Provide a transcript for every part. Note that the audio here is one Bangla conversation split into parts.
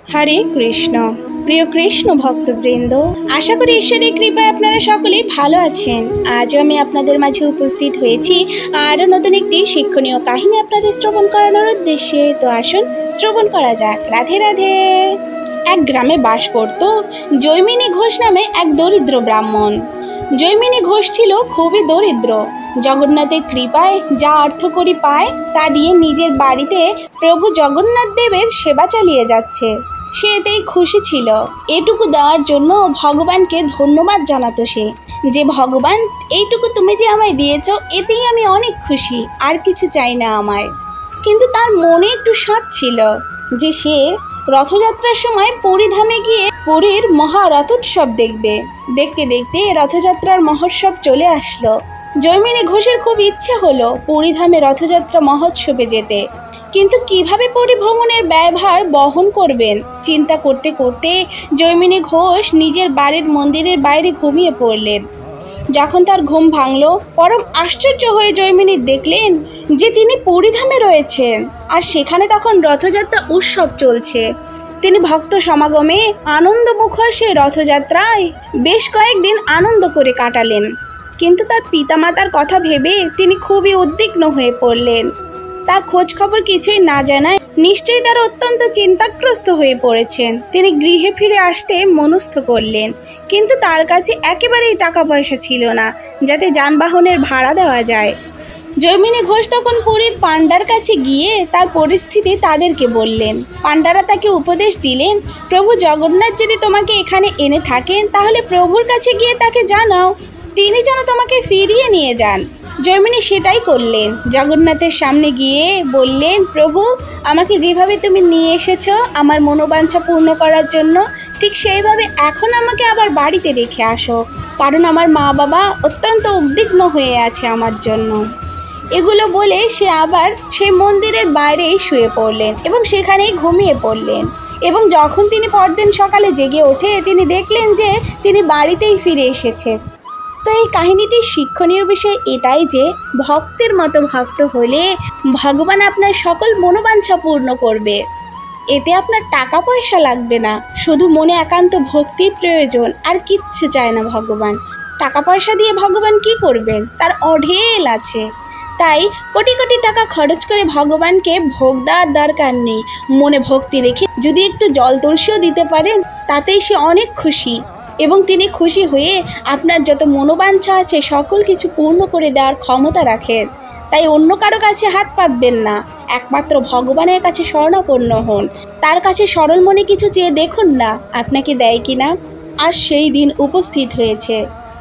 হরে কৃষ্ণ। প্রিয় কৃষ্ণ ভক্তবৃন্দ, আশা করি ঈশ্বরের কৃপায় আপনারা সকলেই ভালো আছেন। আজও আমি আপনাদের মাঝে উপস্থিত হয়েছি আরও নতুন একটি শিক্ষণীয় কাহিনী আপনাদের শ্রবণ করানোর উদ্দেশ্যে। তো আসুন শ্রবণ করা যাক। রাধে রাধে। এক গ্রামে বাস করত জৈমিনী ঘোষ নামে এক দরিদ্র ব্রাহ্মণ। জৈমিনী ঘোষ ছিল খুবই দরিদ্র। জগন্নাথের কৃপায় যা অর্থকড়ি পায় তা দিয়ে নিজের বাড়িতে প্রভু জগন্নাথ দেবের সেবা চালিয়ে যাচ্ছে। সে এতেই খুশি ছিল। এটুকু দেওয়ার জন্য ভগবানকে ধন্যবাদ জানাতো সে, যে ভগবান এইটুকু তুমি যে আমায় দিয়েছ, এতেই আমি অনেক খুশি, আর কিছু চাই না আমায়। কিন্তু তার মনে একটু সাধ ছিল যে সে রথযাত্রার সময় পুরীধামে গিয়ে পুরীর মহারথোৎসব দেখবে। দেখতে দেখতে রথযাত্রার মহোৎসব চলে আসলো। জৈমিনী ঘোষের খুব ইচ্ছে হলো পুরীধামে রথযাত্রা মহোৎসবে যেতে, কিন্তু কিভাবে পরিভ্রমণের ব্যয়ভার বহন করবেন চিন্তা করতে করতে জৈমিনী ঘোষ নিজের বাড়ির মন্দিরের বাইরে ঘুমিয়ে পড়লেন। যখন তার ঘুম ভাঙল, পরম আশ্চর্য হয়ে জৈমিনী দেখলেন যে তিনি পুরীধামে রয়েছেন, আর সেখানে তখন রথযাত্রা উৎসব চলছে। তিনি ভক্ত সমাগমে আনন্দমুখর সেই রথযাত্রায় বেশ কয়েকদিন আনন্দ করে কাটালেন। কিন্তু তার পিতামাতার কথা ভেবে তিনি খুবই উদ্বিগ্ন হয়ে পড়লেন। তার খোঁজ খবর কিছুই না জানায় নিশ্চয়ই তারা অত্যন্ত চিন্তাগ্রস্ত হয়ে পড়েছেন। তিনি গৃহে ফিরে আসতে মনস্থ করলেন, কিন্তু তার কাছে একেবারেই টাকা পয়সা ছিল না যাতে যানবাহনের ভাড়া দেওয়া যায়। জৈমিনী ঘোষ তখন পুরীর পাণ্ডার কাছে গিয়ে তার পরিস্থিতি তাদেরকে বললেন। পাণ্ডারা তাকে উপদেশ দিলেন, প্রভু জগন্নাথ যদি তোমাকে এখানে এনে থাকেন, তাহলে প্রভুর কাছে গিয়ে তাকে জানাও, তিনি যেন তোমাকে ফিরিয়ে নিয়ে যান। জৈমিনী সেটাই করলেন। জগন্নাথের সামনে গিয়ে বললেন, প্রভু, আমাকে যেভাবে তুমি নিয়ে এসেছো আমার মনোবাঞ্ছা পূর্ণ করার জন্য, ঠিক সেইভাবে এখন আমাকে আবার বাড়িতে রেখে আসো, কারণ আমার মা বাবা অত্যন্ত উদ্বিগ্ন হয়ে আছে আমার জন্য। এগুলো বলে সে আবার সেই মন্দিরের বাইরেই শুয়ে পড়লেন এবং সেখানেই ঘুমিয়ে পড়লেন। এবং যখন তিনি পরদিন সকালে জেগে ওঠে, তিনি দেখলেন যে তিনি বাড়িতেই ফিরে এসেছে। তো এই কাহিনীটির শিক্ষণীয় বিষয় এটাই যে ভক্তের মতো ভক্ত হলে ভগবান আপনার সকল মনোবাঞ্ছা পূর্ণ করবে। এতে আপনার টাকা পয়সা লাগবে না, শুধু মনে একান্ত ভক্তির প্রয়োজন, আর কিচ্ছু চায় না ভগবান। টাকা পয়সা দিয়ে ভগবান কি করবেন? তার অঢেল আছে। তাই কোটি কোটি টাকা খরচ করে ভগবানকে ভোগ দেওয়ার দরকার নেই। মনে ভক্তি রেখে যদি একটু জল তুলসীও দিতে পারেন, তাতেই সে অনেক খুশি, এবং তিনি খুশি হয়ে আপনার যত মনোবাঞ্ছা আছে সকল কিছু পূর্ণ করে দেওয়ার ক্ষমতা রাখেন। তাই অন্য কারো কাছে হাত পাতবেন না, একমাত্র ভগবানের কাছে শরণাপন্ন হন। তার কাছে সরল মনে কিছু চেয়ে দেখুন না আপনাকে দেয় কিনা। আজ সেই দিন উপস্থিত হয়েছে।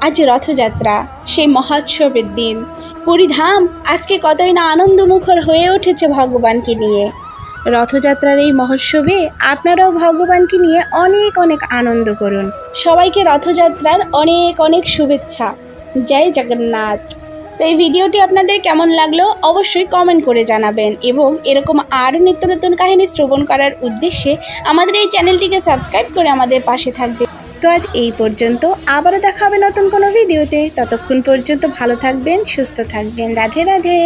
আজ রথযাত্রা, সেই মহোৎসবের দিন। পুরীধাম আজকে কতই না আনন্দমুখর হয়ে উঠেছে ভগবানকে নিয়ে। রথযাত্রার এই মহোৎসবে আপনারাও ভগবানকে নিয়ে অনেক অনেক আনন্দ করুন। সবাইকে রথযাত্রার অনেক অনেক শুভেচ্ছা। জয় জগন্নাথ। তো এই ভিডিওটি আপনাদের কেমন লাগলো অবশ্যই কমেন্ট করে জানাবেন, এবং এরকম আরও নিত্য নতুন কাহিনী শ্রবণ করার উদ্দেশ্যে আমাদের এই চ্যানেলটিকে সাবস্ক্রাইব করে আমাদের পাশে থাকবে। তো আজ এই পর্যন্ত, আবারও দেখা হবে নতুন কোনো ভিডিওতে। ততক্ষণ পর্যন্ত ভালো থাকবেন, সুস্থ থাকবেন। রাধে রাধে।